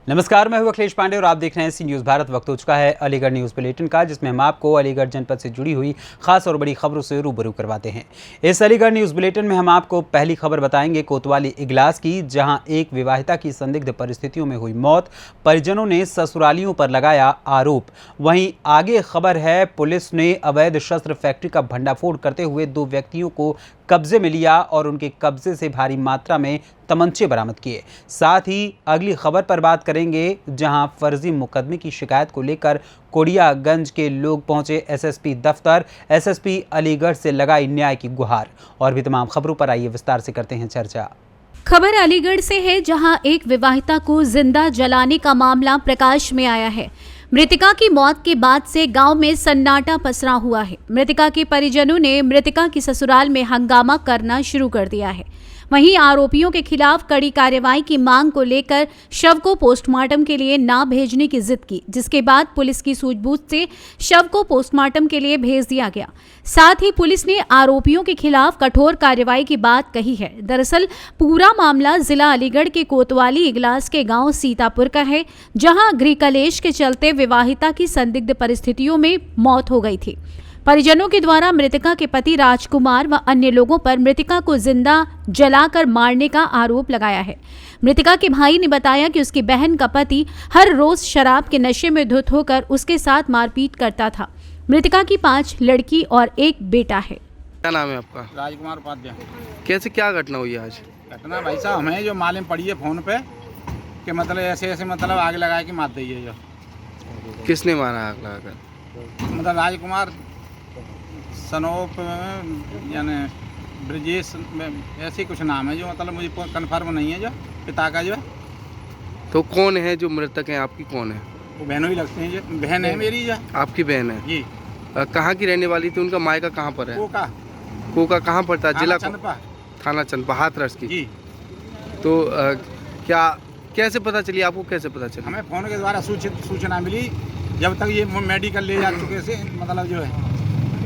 नमस्कार, मैं हूं अखिलेश पांडे और आप देख रहे हैं सी न्यूज़ भारत। वक्त हो चुका है अलीगढ़ न्यूज़ बुलेटिन का, जिसमें हम आपको अलीगढ़ जनपद से जुड़ी हुई खास और बड़ी खबरों से रूबरू करवाते हैं। इस अलीगढ़ न्यूज़ बुलेटिन में हम आपको पहली खबर बताएंगे कोतवाली इगलास की, जहां एक विवाहिता की संदिग्ध परिस्थितियों में हुई मौत, परिजनों ने ससुरालियों पर लगाया आरोप। वहीं आगे खबर है, पुलिस ने अवैध शस्त्र फैक्ट्री का भंडाफोड़ करते हुए 2 व्यक्तियों को कब्जे में लिया और उनके कब्जे से भारी मात्रा में तमंचे बरामद किए। साथ ही अगली खबर पर बात करेंगे, जहां फर्जी मुकदमे की शिकायत को लेकर कोडियागंज के लोग पहुंचे एसएसपी दफ्तर। एसएसपी अलीगढ़ से लगाई न्याय की गुहार। और भी तमाम खबरों पर आइए विस्तार से करते हैं चर्चा। खबर अलीगढ़ से है, जहां एक विवाहिता को जिंदा जलाने का मामला प्रकाश में आया है। मृतका की मौत के बाद से गांव में सन्नाटा पसरा हुआ है। मृतका के परिजनों ने मृतका की ससुराल में हंगामा करना शुरू कर दिया है। वहीं आरोपियों के खिलाफ कड़ी कार्रवाई की मांग को लेकर शव को पोस्टमार्टम के लिए ना भेजने की जिद की, जिसके बाद पुलिस की सूझबूझ से शव को पोस्टमार्टम के लिए भेज दिया गया। साथ ही पुलिस ने आरोपियों के खिलाफ कठोर कार्रवाई की बात कही है। दरअसल पूरा मामला जिला अलीगढ़ के कोतवाली इगलास के गांव सीतापुर का है, जहां गृह कलेश के चलते विवाहिता की संदिग्ध परिस्थितियों में मौत हो गई थी। परिजनों के द्वारा मृतका के पति राजकुमार व अन्य लोगों पर मृतका को जिंदा जलाकर मारने का आरोप लगाया है। मृतका के भाई ने बताया कि उसकी बहन का पति हर रोज शराब के नशे में धुत होकर उसके साथ मारपीट करता था। मृतका की 5 लड़की और 1 बेटा है। क्या नाम है आपका? राजकुमार उपाध्याय। कैसे क्या घटना हुई आज? घटना भाई साहब हमें जो मालूम पड़ी है फ़ोन पे कि मतलब ऐसे मतलब आग लगा के मार दी है। जो किसने मारा आग लगाकर? मतलब राजकुमार सनोप यानी ब्रजेश ऐसे कुछ नाम है, जो मतलब मुझे कन्फर्म नहीं है। जो पिता का जो है, तो कौन है जो मृतक है? आपकी कौन है? वो बहनों ही लगते हैं। जो बहन है मेरी। जो आपकी बहन है जी। कहाँ की रहने वाली थी? उनका मायका कहाँ पर है? कोका कहाँ पड़ता है? जिला चंदपा। थाना चंदपा, हाथरस की जी। तो क्या कैसे पता चली आपको? कैसे पता चली? हमें फ़ोन के द्वारा सूचना मिली। जब तक ये मेडिकल ले जा चुके से मतलब जो है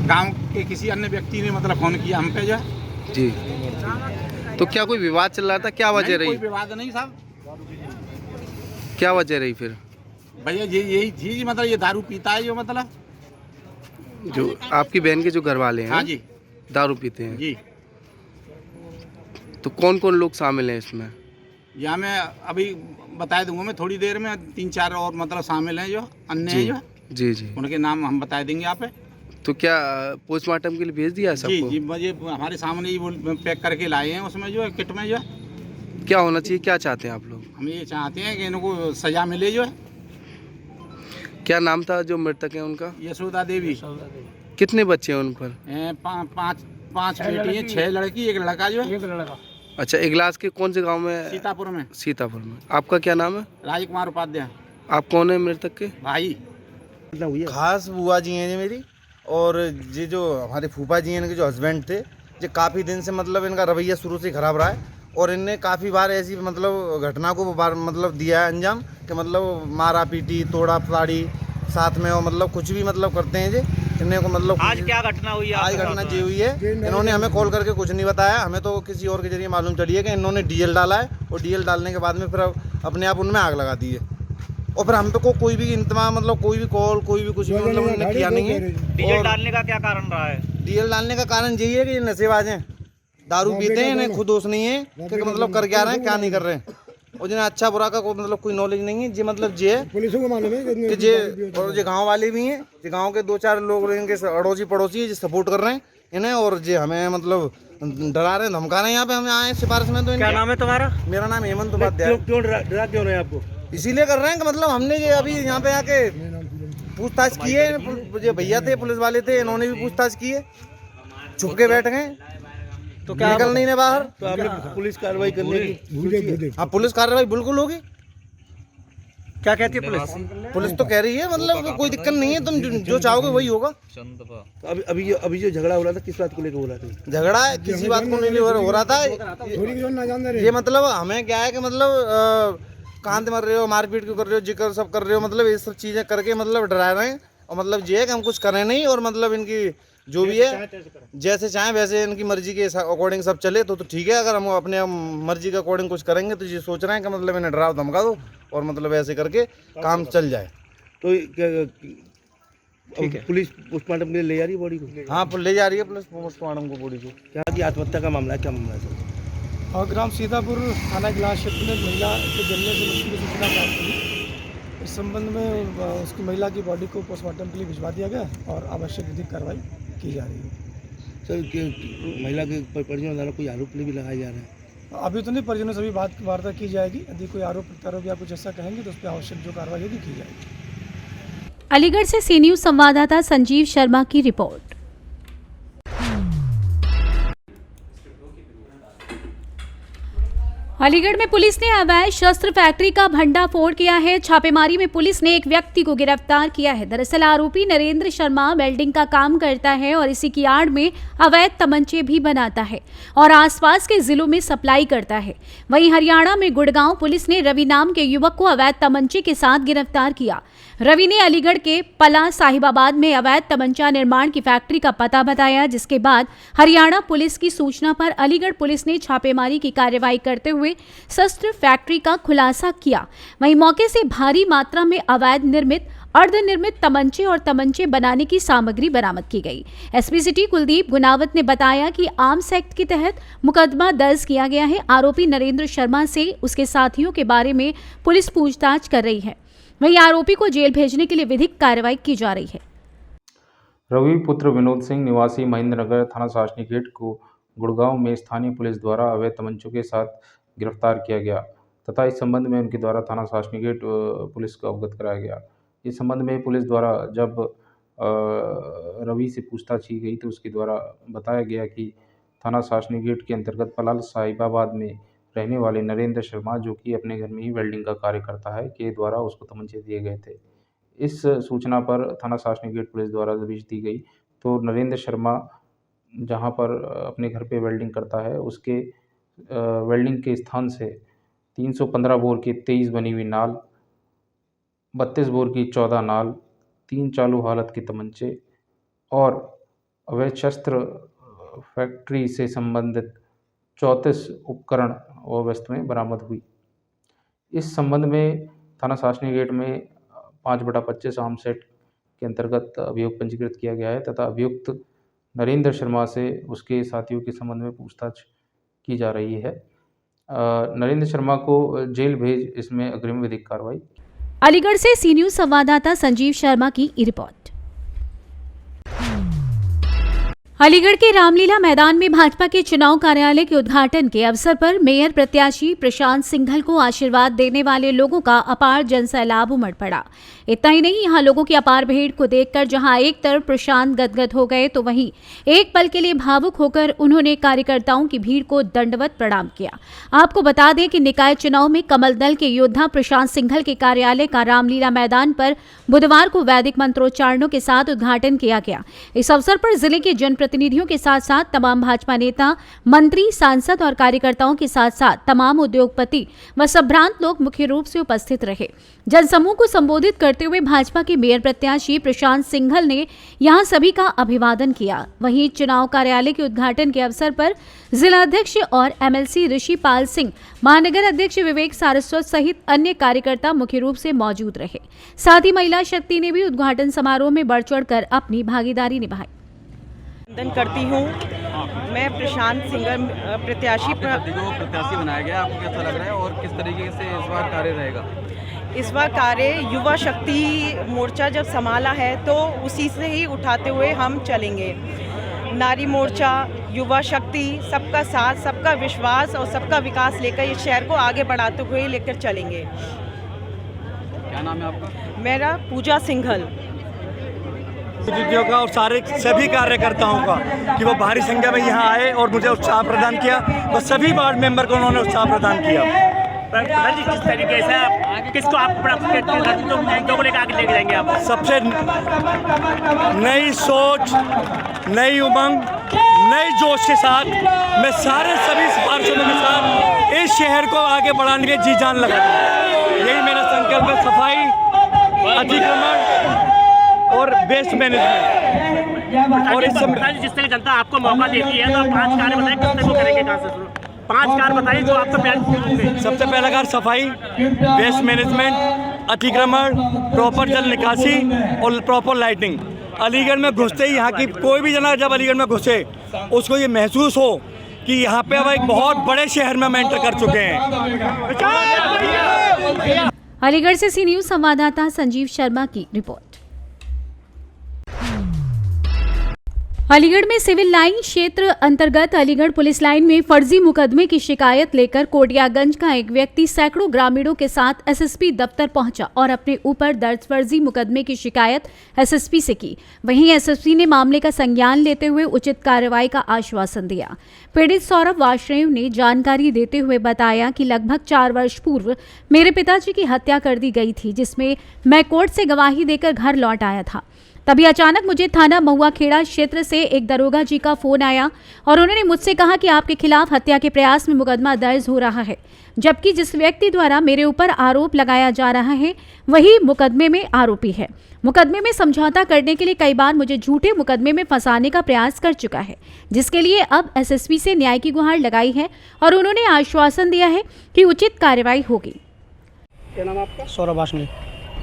गांव के किसी अन्य व्यक्ति ने मतलब फ़ोन किया हम पे। जो जी, तो क्या कोई विवाद चल रहा था? क्या वजह रही? कोई विवाद नहीं साहब। क्या वजह रही फिर? भैया यही थी जी, मतलब ये दारू पीता है। जो मतलब जो आपकी बहन के जो घर वाले हैं, हाँ जी, दारू पीते हैं जी। तो कौन कौन लोग शामिल हैं इसमें? यहाँ मैं अभी बता दूंगा। मैं थोड़ी देर में 3-4 और मतलब शामिल हैं जो अन्य हैं। जो जी जी, उनके नाम हम बता देंगे यहाँ पे। तो क्या पोस्टमार्टम के लिए भेज दिया सबको? जी जी, मुझे हमारे सामने ही वो पैक करके लाए हैं। उसमें जो है किट में जो है क्या होना चाहिए? क्या चाहते हैं आप लोग? हम ये चाहते हैं कि इनको सजा मिले। जो है क्या नाम था जो मृतक है उनका? यशोदा देवी। कितने बच्चे हैं उन पर? 5 बेटी हैं, 6 लड़की 1 लड़का। जो है अच्छा, इगलास के कौन से गांव में? सीतापुर में। सीतापुर में। आपका क्या नाम है? राजकुमार उपाध्याय। आप कौन है मृतक के? भाई खास बुआ जी हैं जी मेरी, और ये जो हमारे फूफा जी हैं, इनके जो हस्बैंड थे, ये काफ़ी दिन से मतलब इनका रवैया शुरू से खराब रहा है। और इनने काफ़ी बार ऐसी मतलब घटना को मतलब दिया है अंजाम, कि मतलब मारा पीटी, तोड़ा फाड़ी साथ में, और मतलब कुछ भी मतलब करते हैं जी इन्हें को। मतलब आज क्या घटना हुई है? आज घटना ये हुई है, इन्होंने हमें कॉल करके कुछ नहीं बताया। हमें तो किसी और के जरिए मालूम चली है कि इन्होंने डीएल डाला है, और डीएल डालने के बाद में फिर अपने आप उनमें आग लगा दी है। और फिर हम पे को कोई भी इंतजाम मतलब कोई भी कॉल कोई भी कुछ भी मतलब उन्होंने किया नहीं है। डीजल डालने का क्या कारण रहा है? डीएल डालने का कारण यही है कि ये नशेबाज हैं, दारू पीते हैं, इन्हें खुद दोष नहीं है कि मतलब कर क्या रहे हैं क्या नहीं कर रहे हैं। और जिन्हें अच्छा बुरा का कोई मतलब कोई नॉलेज नहीं है। जी मतलब ये पुलिस को मालूम है कि जे और जो गाँव वाले भी हैं, जो गाँव के 2-4 लोग इनके अड़ोसी पड़ोसी है जो सपोर्ट कर रहे हैं इन्हें, और जे हमें मतलब डरा रहे हैं, धमका रहे हैं। यहाँ पे हमें आए सिफारिश में। तो क्या नाम है तुम्हारा? मेरा नाम हेमंत उपाध्याय। क्यों डरा क्यों रहे हैं आपको? इसीलिए कर रहे हैं कि मतलब हमने ये अभी यहाँ पे आके पूछताछ की है। जो भैया थे पुलिस वाले थे, इन्होंने भी पूछताछ की है, छुप के बैठ गए। तो क्या निकल नहीं रहे बाहर। तो आपने पुलिस कार्रवाई करने की? हाँ, पुलिस कार्रवाई बिल्कुल होगी। क्या कहती है पुलिस? पुलिस तो कह रही है मतलब कोई दिक्कत नहीं है, तुम जो चाहोगे वही होगा। तो अभी जो झगड़ा हो रहा था, किस बात को लेकर हो रहा था? झगड़ा किसी बात को नहीं हो रहा था। ये मतलब हमें क्या है कि मतलब कहाँ मर रहे हो, मारपीट क्यों कर रहे हो, जिक्र सब कर रहे हो, मतलब ये सब चीज़ें करके मतलब डरा रहे हैं। और मतलब ये है कि हम कुछ करें नहीं, और मतलब इनकी जो भी है जैसे चाहें वैसे इनकी मर्जी के अकॉर्डिंग सब चले तो ठीक है। अगर हम अपने मर्जी के अकॉर्डिंग कुछ करेंगे तो ये सोच रहे हैं कि मतलब इन्हें डराव धमका दो और मतलब ऐसे करके काम चल जाए। तो पुलिस पोस्टमार्टम के लिए ले जा रही है बॉडी को? हाँ, ले जा रही है पुलिस पोस्टमार्टम को बॉडी को। क्या कि आत्महत्या का मामला है, क्या मामला है? और ग्राम सीतापुर थाना इगलास क्षेत्र में महिला के जलने से मृत्यु की सूचना प्राप्त हुई। इस संबंध में उसकी महिला की बॉडी को पोस्टमार्टम के लिए भिजवा दिया गया और आवश्यक विधिक कार्रवाई की जा रही है। सर, महिला के परिजनों द्वारा कोई आरोप भी लगाए जा रहे हैं? अभी तो नहीं, परिजनों से भी वार्ता की जाएगी। यदि कोई आरोप प्रत्यारोप या कुछ ऐसा कहेंगे तो उस पर आवश्यक जो कार्रवाई होगी की जाएगी। अलीगढ़ से सी न्यूज संवाददाता संजीव शर्मा की रिपोर्ट। अलीगढ़ में पुलिस ने अवैध शस्त्र फैक्ट्री का भंडाफोड़ किया है। छापेमारी में पुलिस ने एक व्यक्ति को गिरफ्तार किया है। दरअसल आरोपी नरेंद्र शर्मा वेल्डिंग का काम करता है और इसी की आड़ में अवैध तमंचे भी बनाता है और आसपास के जिलों में सप्लाई करता है। वहीं हरियाणा में गुड़गांव पुलिस ने रवि नाम के युवक को अवैध तमंचे के साथ गिरफ्तार किया। रवि ने अलीगढ़ के पला साहिबाबाद में अवैध तमंचा निर्माण की फैक्ट्री का पता बताया, जिसके बाद हरियाणा पुलिस की सूचना पर अलीगढ़ पुलिस ने छापेमारी की कार्रवाई करते हुए शस्त्र फैक्ट्री का खुलासा किया। वहीं मौके से भारी मात्रा में अवैध निर्मित अर्धनिर्मित तमंचे और तमंचे बनाने की सामग्री बरामद की गई। एसपी सिटी कुलदीप गुनावत ने बताया कि आर्म्स एक्ट के तहत मुकदमा दर्ज किया गया है। आरोपी नरेंद्र शर्मा से उसके साथियों के बारे में पुलिस पूछताछ कर रही है। वहीं आरोपी को जेल भेजने के लिए विधिक कार्रवाई की जा रही है। रवि पुत्र विनोद सिंह निवासी महेंद्रनगर थाना शासनिक गेट को गुड़गांव में स्थानीय पुलिस द्वारा अवैध तमंचों के साथ गिरफ्तार किया गया तथा इस संबंध में उनके द्वारा थाना शासनिक गेट पुलिस को अवगत कराया गया। इस संबंध में पुलिस द्वारा जब रवि से पूछताछ की गई तो उसके द्वारा बताया गया कि थाना शासनिक गेट के अंतर्गत पलाल साहिबाबाद में रहने वाले नरेंद्र शर्मा, जो कि अपने घर में ही वेल्डिंग का कार्य करता है, के द्वारा उसको तमंचे दिए गए थे। इस सूचना पर थाना शासनिक गेट पुलिस द्वारा दबिश दी गई तो नरेंद्र शर्मा जहां पर अपने घर पे वेल्डिंग करता है उसके वेल्डिंग के स्थान से 315 बोर की 23 बनी हुई नाल, 32 बोर की 14 नाल, 3 चालू हालत के तमंचे और अवैध शस्त्र फैक्ट्री से संबंधित 34 उपकरण और वस्तुएं बरामद हुई। इस संबंध में थाना शासनिक गेट में 5/25 आर्म्स एक्ट के अंतर्गत अभियोग पंजीकृत किया गया है तथा अभियुक्त नरेंद्र शर्मा से उसके साथियों के संबंध में पूछताछ की जा रही है। नरेंद्र शर्मा को जेल भेज इसमें अग्रिम विधिक कार्रवाई। अलीगढ़ से सी न्यूज संवाददाता संजीव शर्मा की रिपोर्ट। अलीगढ़ के रामलीला मैदान में भाजपा के चुनाव कार्यालय के उद्घाटन के अवसर पर मेयर प्रत्याशी प्रशांत सिंघल को आशीर्वाद देने वाले लोगों का अपार जनसैलाब उमड़ पड़ा। इतना ही नहीं, यहाँ लोगों की अपार भीड़ को देखकर जहां एक तरफ प्रशांत गदगद हो गए तो वहीं एक पल के लिए भावुक होकर उन्होंने कार्यकर्ताओं की भीड़ को दंडवत प्रणाम किया। आपको बता दें कि निकाय चुनाव में कमल दल के योद्धा प्रशांत सिंघल के कार्यालय का रामलीला मैदान पर बुधवार को वैदिक मंत्रोच्चारणों के साथ उद्घाटन किया गया। इस अवसर पर जिले के जनप्रतिनिधियों के साथ साथ तमाम भाजपा नेता, मंत्री, सांसद और कार्यकर्ताओं के साथ साथ तमाम उद्योगपति व संभ्रांत लोग मुख्य रूप से उपस्थित रहे। जनसमूह को संबोधित करते हुए भाजपा के मेयर प्रत्याशी प्रशांत सिंघल ने यहां सभी का अभिवादन किया। वहीं चुनाव कार्यालय के उद्घाटन के अवसर पर जिला अध्यक्ष और एमएलसी ऋषि पाल सिंह, महानगर अध्यक्ष विवेक सारस्वत सहित अन्य कार्यकर्ता मुख्य रूप से मौजूद रहे। साथ ही महिला शक्ति ने भी उद्घाटन समारोह में बढ़ चढ़कर अपनी भागीदारी निभाई। करती हूँ मैं प्रशांत सिंघल प्रत्याशी बनाया गया, आपको कैसा लग रहा है और किस तरीके से इस बार कार्य रहेगा? इस बार कार्य युवा शक्ति मोर्चा जब संभाला है तो उसी से ही उठाते हुए हम चलेंगे। नारी मोर्चा, युवा शक्ति, सबका साथ, सबका विश्वास और सबका विकास लेकर इस शहर को आगे बढ़ाते हुए लेकर चलेंगे। क्या नाम है आपका? मेरा पूजा सिंघल। का और सारे सभी कार्यकर्ताओं का कि वो भारी संख्या में यहाँ आए और मुझे उत्साह प्रदान किया, वो सभी वार्ड मेंबर को उन्होंने उत्साह प्रदान किया। किस तरीके से किसको आप को लेकर आगे लेके जाएंगे? आप सबसे नई सोच, नई उमंग, नई जोश के साथ मैं सारे सभी पार्षदों के साथ इस शहर को आगे बढ़ाने के जी जान लगा। यही मेरा संकल्प है। सफाई, अतिक्रमण और वेस्ट मैनेजमेंट और इस समय जिस तरह जनता आपको मौका देती है तो 5 कार्य बताएं किस तरह को करेंगे, कहाँ से शुरू? 5 कार्य बताइए जो आपको सबसे पहला कार्य सफाई, वेस्ट मैनेजमेंट, अतिक्रमण, प्रॉपर जल निकासी और प्रॉपर लाइटिंग। अलीगढ़ में घुसते ही यहाँ की कोई भी जना जब अलीगढ़ में घुसे उसको ये महसूस हो कि यहाँ पे अब एक बहुत बड़े शहर में हम एंटर कर चुके हैं। अलीगढ़ से सी न्यूज संवाददाता संजीव शर्मा की रिपोर्ट। अलीगढ़ में सिविल लाइन क्षेत्र अंतर्गत अलीगढ़ पुलिस लाइन में फर्जी मुकदमे की शिकायत लेकर कोडियागंज का एक व्यक्ति सैकड़ों ग्रामीणों के साथ एसएसपी दफ्तर पहुंचा और अपने ऊपर दर्ज फर्जी मुकदमे की शिकायत एसएसपी से की। वहीं एसएसपी ने मामले का संज्ञान लेते हुए उचित कार्रवाई का आश्वासन दिया। पीड़ित सौरभ वार्ष्णेय ने जानकारी देते हुए बताया कि लगभग 4 वर्ष पूर्व मेरे पिताजी की हत्या कर दी गई थी, जिसमें मैं कोर्ट से गवाही देकर घर लौट आया था। तभी अचानक मुझे थाना महुआ खेड़ा क्षेत्र से एक दरोगा जी का फोन आया और उन्होंने मुझसे कहा कि आपके खिलाफ हत्या के प्रयास में मुकदमा दर्ज हो रहा है, जबकि जिस व्यक्ति द्वारा मेरे ऊपर आरोप लगाया जा रहा है वही मुकदमे में आरोपी है। मुकदमे में समझौता करने के लिए कई बार मुझे झूठे मुकदमे में फंसाने का प्रयास कर चुका है, जिसके लिए अब एसएसपी से न्याय की गुहार लगाई है और उन्होंने आश्वासन दिया है कि उचित कार्रवाई होगी। क्या नाम आपका? सौरभ वार्ष्णेय।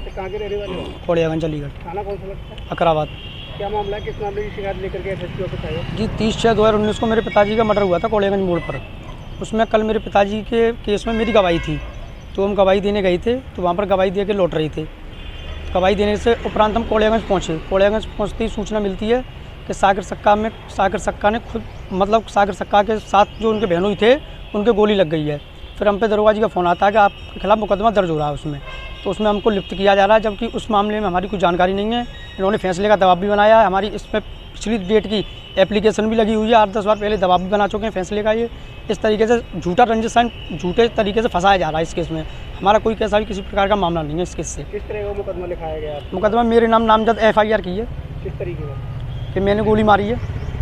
कहाँ के रहने वाले हो? कोडियागंज अलीगढ़। थाना कौन सा लगता है? अकराबाद। क्या मामला है, किस मामले की शिकायत लेकर के एसएसपी ऑफिस आए हो? जी 30/6/2019 को मेरे पिताजी का मर्डर हुआ था कोडियागंज मोड़ पर। उसमें कल मेरे पिताजी के केस में मेरी गवाही थी, तो हम गवाही देने गए थे, तो वहाँ पर गवाही दे के लौट रहे थे। गवाही देने से उपरांत हम कोडियागंज पहुँचे। कोडियागंज पहुँचते ही सूचना मिलती है कि सागर सक्का ने खुद सागर सक्का के साथ जो उनके बहनोई थे उनके गोली लग गई है। फिर हम पे दरोगा जी का फ़ोन आता है कि आपके खिलाफ़ मुकदमा दर्ज हो रहा है उसमें, तो उसमें हमको लिप्त किया जा रहा है, जबकि उस मामले में हमारी कुछ जानकारी नहीं है। इन्होंने फैसले का दबाव भी बनाया है। हमारी इसमें पिछली डेट की एप्लीकेशन भी लगी हुई है, 8-10 बार पहले दबाव भी बना चुके हैं फैसले का। ये इस तरीके से झूठा रंजिशन झूठे तरीके से फंसाया जा रहा है इस केस में। हमारा कोई कैसा भी किसी प्रकार का मामला नहीं है इस केस से। किस तरह का मुकदमा लिखाया गया? मुकदमा मेरे नाम नामजद FIR की है। किस तरीके का? कि मैंने गोली मारी है।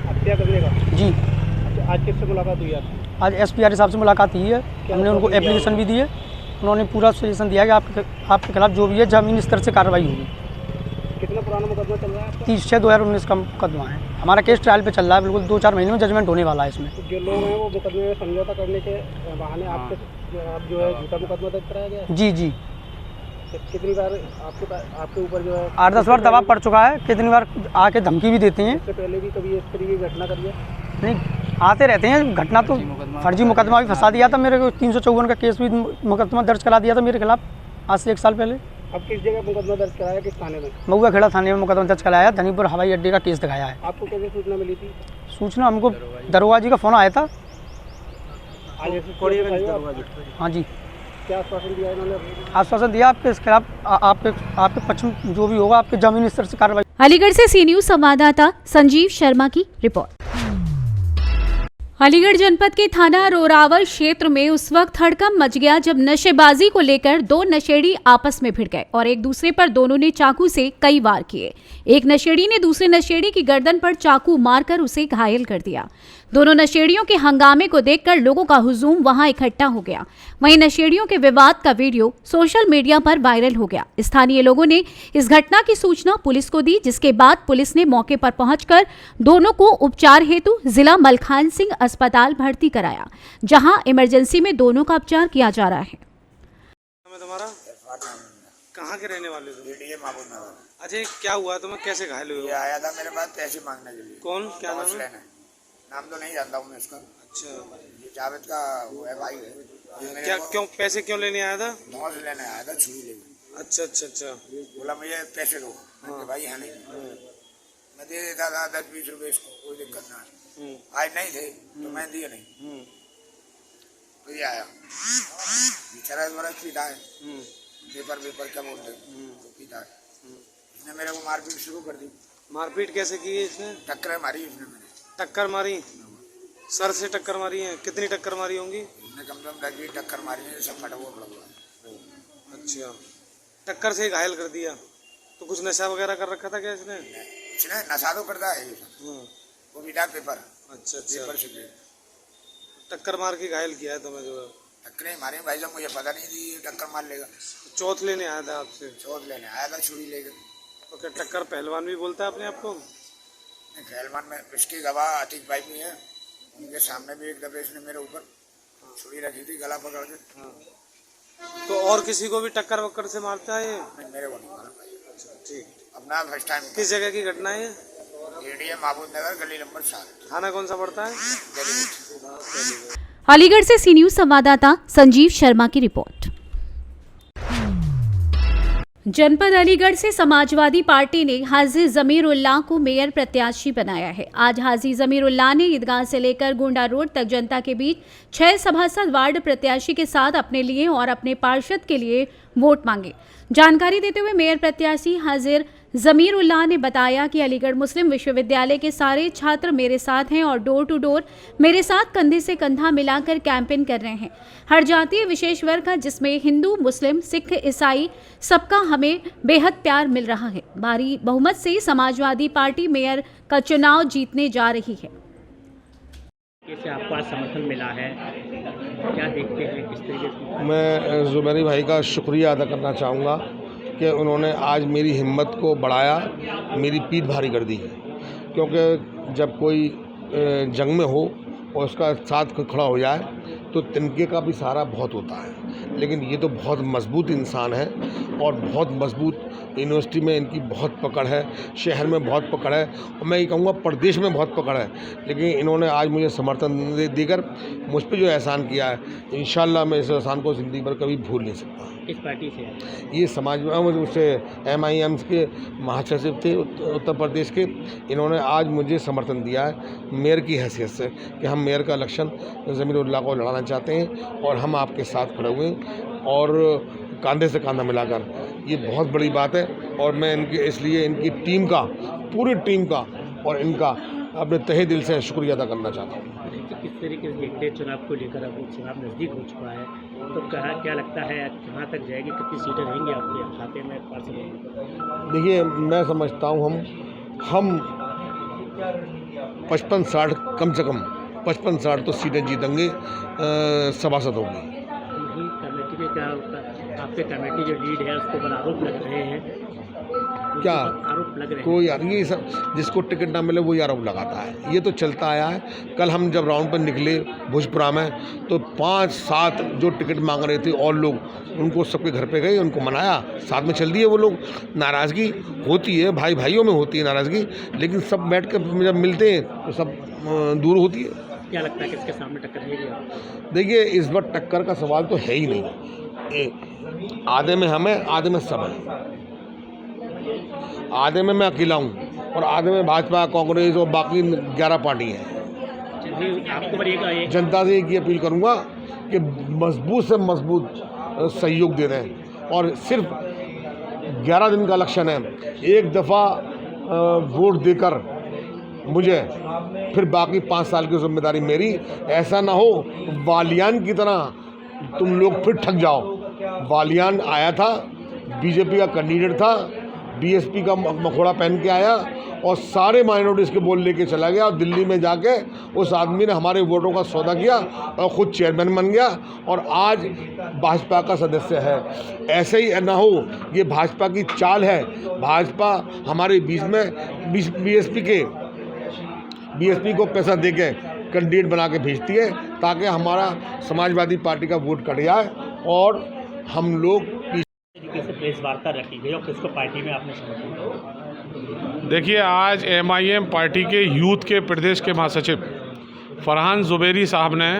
हत्या करने का? जी। अच्छा, आज किससे मुलाकात हुई आपकी? आज SPR साहब से मुलाकात हुई है। हमने उनको एप्लीकेशन भी दी है। उन्होंने पूरा सजेशन दिया कि आपके खिलाफ जो भी है ज़मीनी स्तर से कार्रवाई होगी। कितना पुराना मुकदमा चल रहा है आपका? 30/6/2019 का मुकदमा है। हमारा केस ट्रायल पे चल रहा है, बिल्कुल 2-4 महीने में जजमेंट होने वाला है इसमें। तो जो लोग हैं वो मुकदमे में समझौता करने के बहाने आपके जो है झूठा मुकदमा दर्ज कराया गया? जी। तो कितनी बार आपके ऊपर जो है 8-10 बार दबाव पड़ चुका है। कितनी बार आके धमकी भी देते हैं। इससे पहले भी कभी इस तरीके की घटना करी है? नहीं, आते रहते हैं घटना। तो फर्जी मुकदमा भी फंसा दिया था मेरे को। 354 का केस भी मुकदमा दर्ज करा दिया था मेरे खिलाफ आज से 1 साल पहले। अब किस जगह मुकदमा दर्ज कराया, किस थाने में? महुआ खेड़ा थाने में मुकदमा दर्ज कराया। धनीपुर हवाई अड्डे का केस दिखाया है। आपको कैसे सूचना मिली थी? सूचना हमको दरोगा जी का फ़ोन आया था। हाँ जी। क्या आश्वासन दिया इन्होंने? आश्वासन दिया आपके खिलाफ आपके पक्ष में जो भी होगा आपके जमीनी स्तर से कार्रवाई। अलीगढ़ से सी न्यूज संवाददाता संजीव शर्मा की रिपोर्ट। अलीगढ़ जनपद के थाना रोरावर क्षेत्र में उस वक्त हड़कंप मच गया जब नशेबाजी को लेकर 2 नशेड़ी आपस में भिड़ गए और एक दूसरे पर दोनों ने चाकू से कई वार किए। एक नशेड़ी ने दूसरे नशेड़ी की गर्दन पर चाकू मारकर उसे घायल कर दिया। दोनों नशेड़ियों के हंगामे को देखकर लोगों का हुजूम वहां इकट्ठा हो गया। वहीं नशेड़ियों के विवाद का वीडियो सोशल मीडिया पर वायरल हो गया। स्थानीय लोगों ने इस घटना की सूचना पुलिस को दी, जिसके बाद पुलिस ने मौके पर पहुंचकर दोनों को उपचार हेतु जिला मलखान सिंह अस्पताल भर्ती कराया, जहां इमरजेंसी में दोनों का उपचार किया जा रहा है। तुम्हारा कहाँ के रहने वाले हो? अच्छा, क्या हुआ तुम्हें, कैसे घायल हुए? आया था मेरे पास पैसे मांगने के लिए। कौन, क्या नाम है? नाम तो नहीं जानता हूँ मैं उसका। अच्छा, ये जावेद का वो है, भाई है। क्या क्यों पैसे क्यों लेने आया था? धौंस लेने आया था, छुरी लेके। अच्छा। बोला मुझे पैसे दो। मैंने भाई है नहीं। मैं दे देता था 10-20 रुपए इसको, कोई दिक्कत ना है। आज नहीं थे तो मैं दिए नहीं। तो ये आया बेचारा पीता है, पेपर क्या बोलते हैं, तो पीता है। इसने मेरे को मारपीट शुरू कर दी। मारपीट कैसे की है इसने? टक्कर मारी इसने। मैंने टक्कर मारी? सर से टक्कर मारी है? कितनी टक्कर मारी होंगी? इसने कम से कम 10-20 टक्कर मारी है, सब फटा हुआ पड़ा हुआ है। अच्छा, टक्कर से घायल कर दिया। तो कुछ नशा वगैरह कर रखा था क्या इसने? इसने नशा तो करता है वो पीता पेपर। अच्छा। पेपर से टक्कर मार के घायल किया है तुम्हें? जो टक्करें मारे भाई साहब, मुझे पता नहीं थी टक्कर मार लेगा। चौथ लेने आया था आपसे? चौथ लेने आया था, छुरी लेकर। तो क्या टक्कर पहलवान भी बोलता है अपने आप को? खैलमान में इसकी गवाह अतीक भाई भी है, उनके सामने भी एक दफे इसने मेरे ऊपर छुरी रखी थी, गला पकड़ के। तो और किसी को भी टक्कर वक्कर से मारता है ये? नहीं, मेरे को नहीं मारा भाई। ठीक। अपना फर्स्ट टाइम। किस जगह की घटना है ये? एडीएम महबूब नगर, गली नंबर 7। थाना कौन सा पड़ता है? अलीगढ़ से सी न्यूज संवाददाता संजीव शर्मा की रिपोर्ट। जनपद अलीगढ़ से समाजवादी पार्टी ने हाजी जमीरुल्लाह को मेयर प्रत्याशी बनाया है। आज हाजी जमीरुल्लाह ने ईदगाह से लेकर गोंडा रोड तक जनता के बीच 6 सभासद वार्ड प्रत्याशी के साथ अपने लिए और अपने पार्षद के लिए वोट मांगे। जानकारी देते हुए मेयर प्रत्याशी हाजिर जमीरुल्लाह ने बताया कि अलीगढ़ मुस्लिम विश्वविद्यालय के सारे छात्र मेरे साथ हैं और डोर टू डोर मेरे साथ कंधे से कंधा मिलाकर कैंपेन कर रहे हैं। हर जातीय विशेष वर्ग का, जिसमें हिंदू, मुस्लिम, सिख, ईसाई, सबका हमें बेहद प्यार मिल रहा है। भारी बहुमत से समाजवादी पार्टी मेयर का चुनाव जीतने जा रही है। कैसे आपको आज समर्थन मिला है, क्या देखते हैं, किस तरीके से? मैं जुबैरी भाई का शुक्रिया अदा करना चाहूँगा कि उन्होंने आज मेरी हिम्मत को बढ़ाया, मेरी पीठ भारी कर दी है। क्योंकि जब कोई जंग में हो और उसका साथ खड़ा हो जाए तो तिनके का भी सहारा बहुत होता है, लेकिन ये तो बहुत मजबूत इंसान है और बहुत मजबूत यूनिवर्सिटी में इनकी बहुत पकड़ है, शहर में बहुत पकड़ है और मैं ये कहूँगा प्रदेश में बहुत पकड़ है। लेकिन इन्होंने आज मुझे समर्थन देकर मुझ पर जो एहसान किया है, इंशाल्लाह मैं इस एहसान को ज़िंदगी भर कभी भूल नहीं सकता। किस पार्टी से? ये समाजवादी से MIM के महासचिव थे उत्तर प्रदेश के। इन्होंने आज मुझे समर्थन दिया है मेयर की हैसियत से कि हम मेयर का इलेक्शन ज़मीरुल्लाह को लड़ाना चाहते हैं और हम आपके साथ खड़े हुए और कंधे से कंधा मिलाकर। ये बहुत बड़ी बात है और मैं इनके इसलिए इनकी टीम का, पूरी टीम का और इनका अपने तहे दिल से शुक्रिया अदा करना चाहता हूँ। किस तरीके से देखते हैं चुनाव को लेकर? अब चुनाव नज़दीक हो चुका है तो क्या लगता है कहाँ तक जाएगी, कितनी सीटें रहेंगी आपके खाते में पार्षद? देखिए, मैं समझता हूँ हम 55-60 कम से कम 55-60 तो सीटें जीतेंगे सभासद होंगे। कमेटी में क्या आपके कमेटी जो लीड है उसके ऊपर आरोप लग रहे हैं? क्या आरोप लग रहे हैं? कोई यार ये सब जिसको टिकट ना मिले वही आरोप लगाता है, ये तो चलता आया है। कल हम जब राउंड पर निकले भोजपुरा में तो 5-7 जो टिकट मांग रहे थे और लोग, उनको सबके घर पे गए, उनको मनाया, साथ में चल दिए वो लोग। नाराज़गी होती है, भाई भाइयों में होती है नाराज़गी, लेकिन सब बैठ कर जब मिलते हैं तो सब दूर होती है। क्या लगता है किसके सामने टक्कर रहेगी? देखिए, इस बार टक्कर का सवाल तो है ही नहीं। आधे में हम हैं, आधे में सब हैं। आधे में मैं अकेला हूँ और आधे में भाजपा, कांग्रेस और बाकी 11 पार्टी हैं। जनता से एक अपील करूँगा कि मजबूत से मजबूत सहयोग दे दें और सिर्फ 11 दिन का इलेक्शन है, एक दफ़ा वोट देकर मुझे फिर बाकी 5 साल की जिम्मेदारी मेरी। ऐसा ना हो वालियान की तरह तुम लोग फिर ठग जाओ। वालियान आया था, बीजेपी का कैंडिडेट था, BSP का मखोड़ा पहन के आया और सारे माइनॉरिटीज़ के बोल लेके चला गया और दिल्ली में जाके उस आदमी ने हमारे वोटों का सौदा किया और ख़ुद चेयरमैन बन गया और आज भाजपा का सदस्य है। ऐसे ही ना हो, ये भाजपा की चाल है। भाजपा हमारे बीच में BSP को पैसा देके कैंडिडेट बना के भेजती है ताकि हमारा समाजवादी पार्टी का वोट कट जाए और हम लोग प्रेस वार्ता रखी गई और किसको पार्टी में आपने समर्थन किया? देखिए, आज MIM पार्टी के यूथ के प्रदेश के महासचिव फरहान जुबैरी साहब ने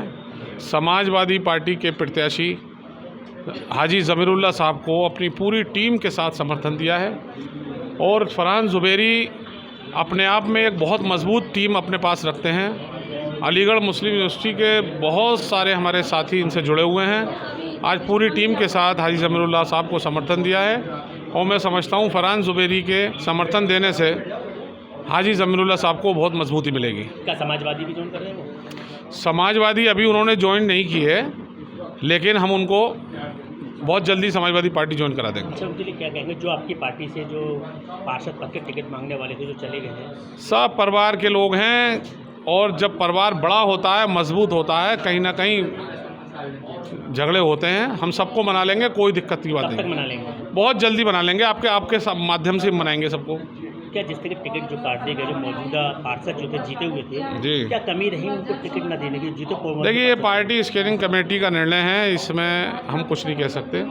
समाजवादी पार्टी के प्रत्याशी हाजी ज़मीरुल्लाह साहब को अपनी पूरी टीम के साथ समर्थन दिया है और फरहान जुबैरी अपने आप में एक बहुत मजबूत टीम अपने पास रखते हैं। अलीगढ़ मुस्लिम यूनिवर्सिटी के बहुत सारे हमारे साथी इनसे जुड़े हुए हैं। आज पूरी टीम के साथ हाजी ज़मीरुल्लाह साहब को समर्थन दिया है और मैं समझता हूँ फरहान जुबैरी के समर्थन देने से हाजी ज़मीरुल्लाह साहब को बहुत मजबूती मिलेगी। क्या समाजवादी भी ज्वाइन कर रहे हैं? समाजवादी अभी उन्होंने ज्वाइन नहीं की है, लेकिन हम उनको बहुत जल्दी समाजवादी पार्टी ज्वाइन करा देंगे। अच्छा, उनके लिए क्या कहेंगे जो आपकी पार्टी से जो पार्षद पद के टिकट मांगने वाले थे जो चले गए हैं? सब परिवार के लोग हैं और जब परिवार बड़ा होता है, मजबूत होता है, कहीं ना कहीं झगड़े होते हैं। हम सबको मना लेंगे, कोई दिक्कत की बात नहीं। कब तक मना लेंगे? बहुत जल्दी बना लेंगे, आपके माध्यम से मनाएंगे सबको। क्या जिस तरह के टिकट जो काट दिए गए, जो मौजूदा पार्षद जो थे जीते हुए थे, जी। क्या कमी रही उनको टिकट न देने की? देखिए, ये पार्टी स्क्रीनिंग कमेटी का निर्णय है, इसमें हम कुछ नहीं कह सकते।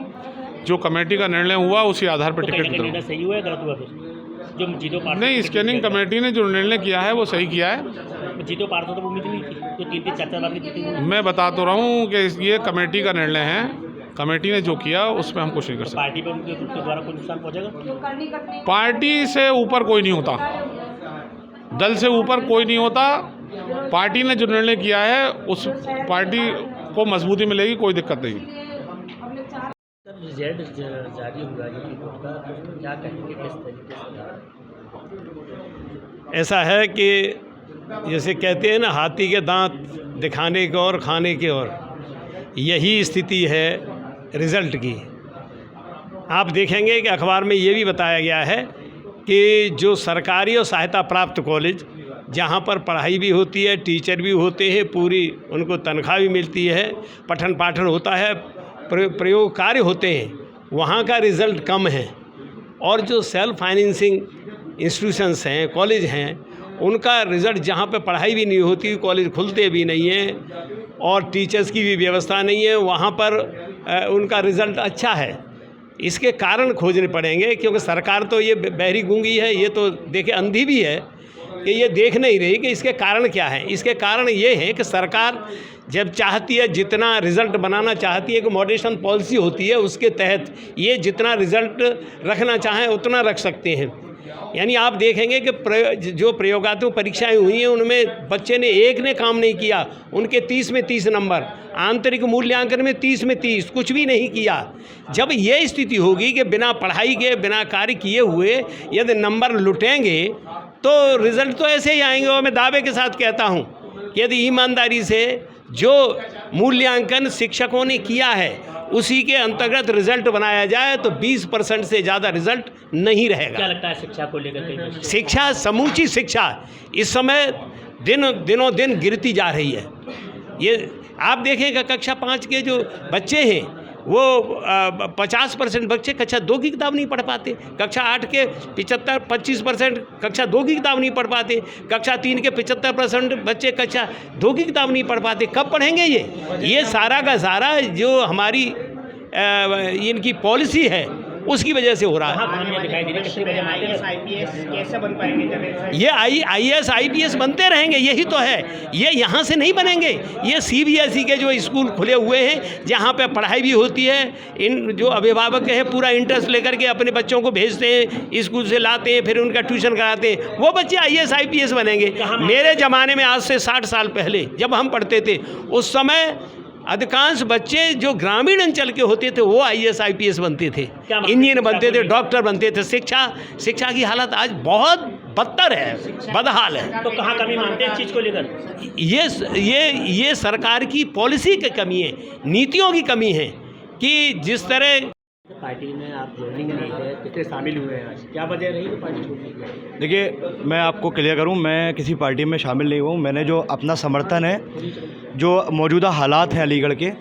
जो कमेटी का निर्णय हुआ उसी आधार पर टिकट निर्णय सही हुआ है गलत हुआ? फिर जो जीतो पार्षद नहीं, स्कैनिंग कमेटी ने जो निर्णय किया है वो सही किया है। जीतो पार्षद तो उम्मीद नहीं थी, तो 3-4 बार की जीती हुई। मैं बता तो रहा हूँ कि ये कमेटी का निर्णय है, कमेटी ने जो किया उसमें हम कुछ नहीं कर सकते। पार्टी पे उनके द्वारा कोई नुकसान पहुँचेगा? पार्टी से ऊपर कोई नहीं होता, दल से ऊपर कोई नहीं होता। पार्टी ने जो निर्णय किया है उस पार्टी को मजबूती मिलेगी, कोई दिक्कत नहीं। रिजल्ट जारी हुआ है, क्या कहेंगे, किस तरीके से? ऐसा है कि जैसे कहते हैं ना, हाथी के दांत दिखाने की और खाने की और, यही स्थिति है रिज़ल्ट की। आप देखेंगे कि अखबार में ये भी बताया गया है कि जो सरकारी और सहायता प्राप्त कॉलेज, जहाँ पर पढ़ाई भी होती है, टीचर भी होते हैं, पूरी उनको तनख्वाह भी मिलती है, पठन पाठन होता है, प्रयोग कार्य होते हैं, वहाँ का रिज़ल्ट कम है। और जो सेल्फ फाइनेंसिंग इंस्टीट्यूशंस हैं, कॉलेज हैं, उनका रिज़ल्ट जहाँ पे पढ़ाई भी नहीं होती, कॉलेज खुलते भी नहीं हैं और टीचर्स की भी व्यवस्था नहीं है, वहाँ पर उनका रिज़ल्ट अच्छा है। इसके कारण खोजने पड़ेंगे, क्योंकि सरकार तो ये बहरी गूंगी है, ये तो देखे अंधी भी है कि ये देख नहीं रही कि इसके कारण क्या है। इसके कारण ये है कि सरकार जब चाहती है, जितना रिज़ल्ट बनाना चाहती है, कि मॉडरेशन पॉलिसी होती है, उसके तहत ये जितना रिज़ल्ट रखना चाहें उतना रख सकते हैं। यानी आप देखेंगे कि जो प्रयोगात्मक परीक्षाएं हुई हैं उनमें बच्चे ने एक ने काम नहीं किया, उनके 30 में 30 नंबर, आंतरिक मूल्यांकन में 30 में 30, कुछ भी नहीं किया। जब ये स्थिति होगी कि बिना पढ़ाई के, बिना कार्य किए हुए यदि नंबर लुटेंगे तो रिज़ल्ट तो ऐसे ही आएंगे। और मैं दावे के साथ कहता हूँ कि यदि ईमानदारी से जो मूल्यांकन शिक्षकों ने किया है उसी के अंतर्गत रिज़ल्ट बनाया जाए तो 20% से ज़्यादा रिज़ल्ट नहीं रहेगा। क्या लगता है शिक्षा को लेकर? शिक्षा, समूची शिक्षा इस समय दिनों दिन गिरती जा रही है। ये आप देखें कक्षा 5 के जो बच्चे हैं वो 50% बच्चे कक्षा 2 की किताब नहीं पढ़ पाते, कक्षा 8 के 25% कक्षा 2 की किताब नहीं पढ़ पाते, कक्षा 3 के 75% बच्चे कक्षा 2 की किताब नहीं पढ़ पाते। कब पढ़ेंगे ये सारा का सारा जो हमारी इनकी पॉलिसी है उसकी वजह से हो रहा है। कैसे बन पाएंगे? ये IAS IPS बनते रहेंगे, यही तो है। ये यहाँ से नहीं बनेंगे, ये CBSE के जो स्कूल खुले हुए हैं जहाँ पे पढ़ाई भी होती है, इन जो अभिभावक हैं पूरा इंटरेस्ट लेकर के अपने बच्चों को भेजते हैं, स्कूल से लाते हैं, फिर उनका ट्यूशन कराते हैं, वो बच्चे IAS IPS बनेंगे। मेरे ज़माने में आज से 60 साल पहले जब हम पढ़ते थे उस समय अधिकांश बच्चे जो ग्रामीण अंचल के होते थे वो IAS IPS बनते थे, इंजीनियर बनते थे, डॉक्टर बनते थे। शिक्षा की हालत आज बहुत बदतर है, बदहाल है। तो कहाँ कमी मानते हैं इस चीज़ को लेकर? ये सरकार की पॉलिसी की कमी है, नीतियों की कमी है कि जिस तरह पार्टी में आप ज्वाइनिंग नहीं है, कितने शामिल हुए हैं, क्या वजह रही है पार्टी छोड़ने की? देखिए, मैं आपको क्लियर करूं, मैं किसी पार्टी में शामिल नहीं हूं। मैंने जो अपना समर्थन है, जो मौजूदा हालात हैं अलीगढ़ के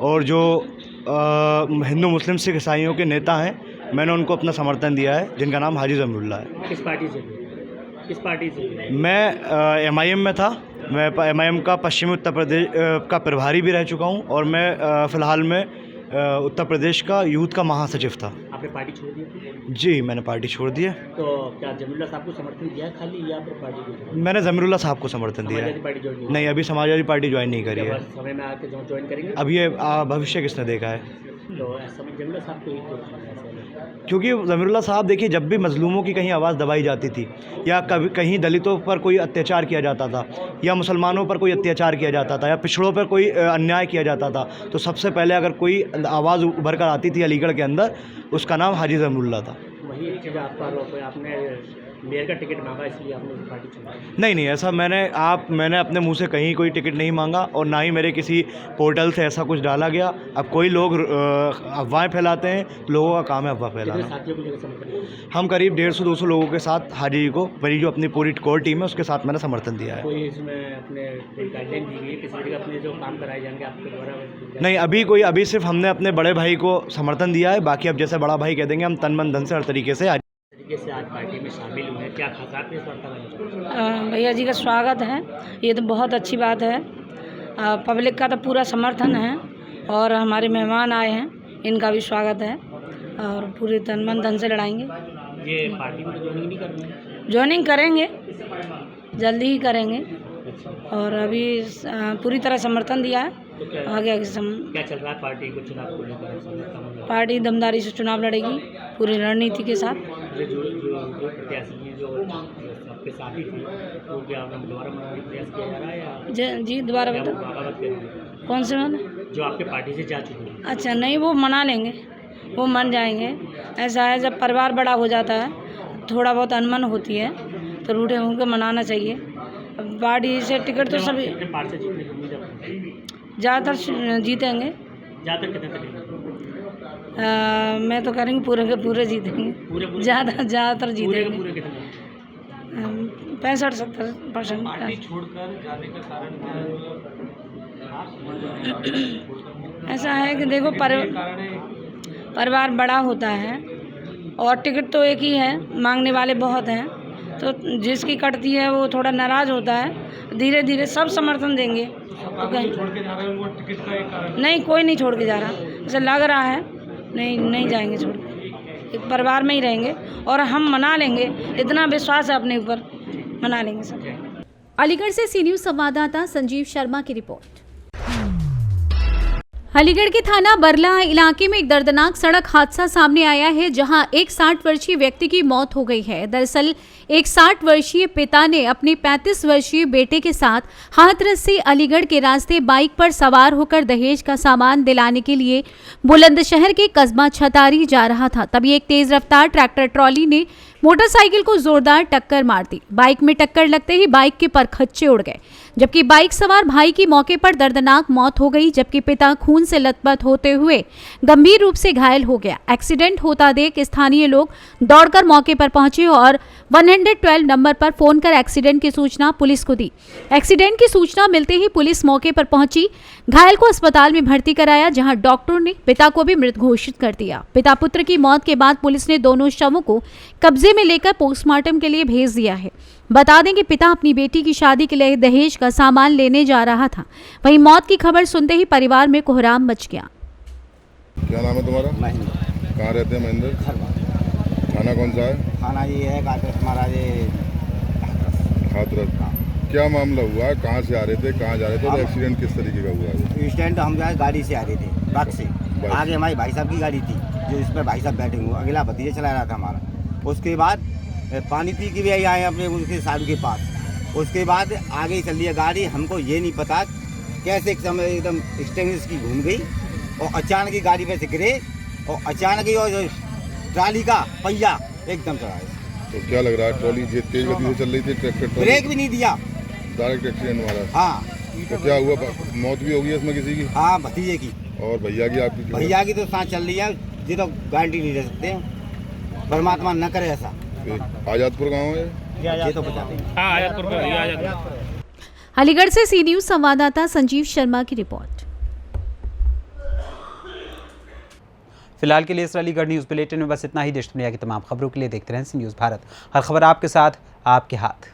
और जो हिंदू मुस्लिम सिख ईसाइयों के नेता हैं, मैंने उनको अपना समर्थन दिया है, जिनका नाम हाजी जमीरुल्लाह है। किस पार्टी से? मैं MIM में था। मैं MIM का पश्चिमी उत्तर प्रदेश का प्रभारी भी रह चुका हूँ और मैं फ़िलहाल में उत्तर प्रदेश का यूथ का महासचिव था। आपने पार्टी छोड़ दी थी? जी, मैंने पार्टी छोड़ दी है। तो क्या जमीरुल्लाह साहब को समर्थन दिया है खाली, या फिर पार्टी को? मैंने जमीरुल्लाह साहब को समर्थन दिया है। नहीं, अभी समाजवादी पार्टी ज्वाइन नहीं करी है। समय में आके ज्वाइन करेंगे? अब ये भविष्य किसने देखा है? तो जमीरुल्लाह साहब को क्योंकि ज़मीरुल्लाह साहब देखिए, जब भी मज़लूमों की कहीं आवाज़ दबाई जाती थी या कभी कहीं दलितों पर कोई अत्याचार किया जाता था या मुसलमानों पर कोई अत्याचार किया जाता था या पिछड़ों पर कोई अन्याय किया जाता था, तो सबसे पहले अगर कोई आवाज़ उभर कर आती थी अलीगढ़ के अंदर, उसका नाम हाजी ज़मीरुल्लाह था। वही एक चीज़ आपने मेयर का टिकट मांगा इसलिए आपने पार्टी छोड़ी? नहीं, ऐसा मैंने अपने मुंह से कहीं कोई टिकट नहीं मांगा और ना ही मेरे किसी पोर्टल से ऐसा कुछ डाला गया। अब कोई लोग अफवाहें फैलाते हैं, लोगों का काम है अफवाह फैलाना। साथियों को लेकर समर्थन? हम करीब 150-200 लोगों के साथ हाजी जी को, मेरी जो अपनी पूरी कोर टीम है उसके साथ मैंने समर्थन दिया है। कोई इसमें अपने गाइडलाइन दी गई किसी जगह अपने जो काम कराए जाएंगे आपके द्वारा? नहीं, अभी सिर्फ हमने अपने बड़े भाई को समर्थन दिया है, बाकी अब जैसे बड़ा भाई कह देंगे हम तन मन धन से हर तरीके से तरीके से आज पार्टी में शामिल हुए हैं, क्या खास आपने इस वार्ता? भैया जी का स्वागत है, ये तो बहुत अच्छी बात है। पब्लिक का तो पूरा समर्थन है और हमारे मेहमान आए हैं, इनका भी स्वागत है और पूरे तन मन धन से लड़ाएंगे। ये पार्टी में ज्वाइनिंग नहीं करनी? ज्वाइनिंग करेंगे, जल्दी ही करेंगे और अभी पूरी तरह समर्थन दिया है। तो क्या चल रहा है पार्टी को चुनाव को लेकर? पार्टी दमदारी से चुनाव लड़ेगी पूरी रणनीति के साथ। जो प्रत्याशी हैं जो आपके साथ ही थी, तो क्या दोबारा मनाने का प्रयास किया जा रहा है या? जी दोबारा बता, कौन से मन? जो आपके पार्टी से जा चुके हैं। अच्छा नहीं, वो मना लेंगे, वो मान जाएंगे। ऐसा है जब परिवार बड़ा हो जाता है थोड़ा बहुत अनमन होती है तो रूठे होकर मनाना चाहिए। पार्टी से टिकट तो सभी ज़्यादातर जीतेंगे। ज़्यादातर कितने तक? मैं तो करेंगे पूरे के पूरे जीतेंगे, ज़्यादातर जीतेंगे। 65-70%। पार्टी छोड़कर जाने का कारण क्या है? ऐसा है कि देखो परिवार बड़ा होता है और टिकट तो एक ही है, मांगने वाले बहुत हैं, तो जिसकी कटती है वो थोड़ा नाराज़ होता है। धीरे धीरे सब समर्थन देंगे। छोड़ के जा रहे हैं वो टिकट का एक कारण? नहीं, कोई नहीं छोड़ के जा रहा, ऐसा लग रहा है। नहीं जाएंगे छोड़ के, एक परिवार में ही रहेंगे और हम मना लेंगे, इतना विश्वास है अपने ऊपर, मना लेंगे सब। अलीगढ़ से सी न्यूज़ संवाददाता संजीव शर्मा की रिपोर्ट। अलीगढ़ के थाना बरला इलाके में एक दर्दनाक सड़क हादसा सामने आया है, जहां एक 60 वर्षीय व्यक्ति की मौत हो गई है। दरअसल एक 60 वर्षीय पिता ने अपने 35 वर्षीय बेटे के साथ हाथरस से अलीगढ़ के रास्ते बाइक पर सवार होकर दहेज का सामान दिलाने के लिए बुलंदशहर के कस्बा छतारी जा रहा था। तभी एक तेज रफ्तार ट्रैक्टर ट्रॉली ने मोटरसाइकिल को जोरदार टक्कर मार दी। बाइक में टक्कर लगते ही बाइक के परखच्चे उड़ गए, जबकि बाइक सवार भाई की मौके पर दर्दनाक मौत हो गई, जबकि पिता खून से लथपथ होते हुए गंभीर रूप से घायल हो गया। एक्सीडेंट होता देख स्थानीय लोग दौड़कर मौके पर पहुंचे और 112 नंबर पर फोन कर एक्सीडेंट की सूचना पुलिस को दी। एक्सीडेंट की सूचना मिलते ही पुलिस मौके पर पहुंची, घायल को अस्पताल में भर्ती कराया, जहां डॉक्टरों ने पिता को भी मृत घोषित कर दिया। पिता पुत्र की मौत के बाद पुलिस ने दोनों शवों को कब्जे में लेकर पोस्टमार्टम के लिए भेज दिया है। बता दें कि पिता अपनी बेटी की शादी के लिए दहेज का सामान लेने जा रहा था। वहीं मौत की खबर सुनते ही परिवार में कोहराम मच गया। क्या नाम है तुम्हारा? महेंद्र। कहाँ रहते हैं महेंद्र? थाना कौन सा है? थाना ये है महाराज हाथरस। क्या मामला हुआ? कहाँ से आ रहे थे, कहाँ जा रहे थे और एक्सीडेंट किस तरीके का हुआ? एक्सीडेंट हम जो है गाड़ी से आ रहे थे, ट्रक से। आगे हमारी भाई साहब की गाड़ी थी जो इस पर भाई साहब बैठे हुए, अगला भतीजा चला रहा था हमारा। उसके बाद पानी पी के भी आए अपने उसके साधु के पास। उसके बाद आगे चल लिया गाड़ी, हमको ये नहीं पता कैसे समय एकदम स्टेरिंग की घूम गई और अचानक ही गाड़ी पे से गिरे और अचानक ही और ट्राली का पहिया एकदम चढ़ा। तो क्या लग रहा है ट्रॉली तेज गति से चल रही थी, ट्रैक्टर ब्रेक भी नहीं दिया, डायरेक्ट एक्सीडेंट मारा? हाँ। तो क्या हुआ, मौत भी होगी इसमें किसी की? हाँ, भतीजे की। और भैया की? आपकी भैया की तो सांस चल रही है, ये तो गारंटी नहीं दे सकते, परमात्मा न करे ऐसा। आजादपुर गाँव है ये तो बताते हैं। अलीगढ़ से सी न्यूज़ संवाददाता संजीव शर्मा की रिपोर्ट। फिलहाल के लिए इस अलीगढ़ न्यूज़ बुलेटिन में बस इतना ही। देश दुनिया की तमाम खबरों के लिए देखते रहें सी न्यूज़ भारत। हर खबर आपके साथ, आपके हाथ।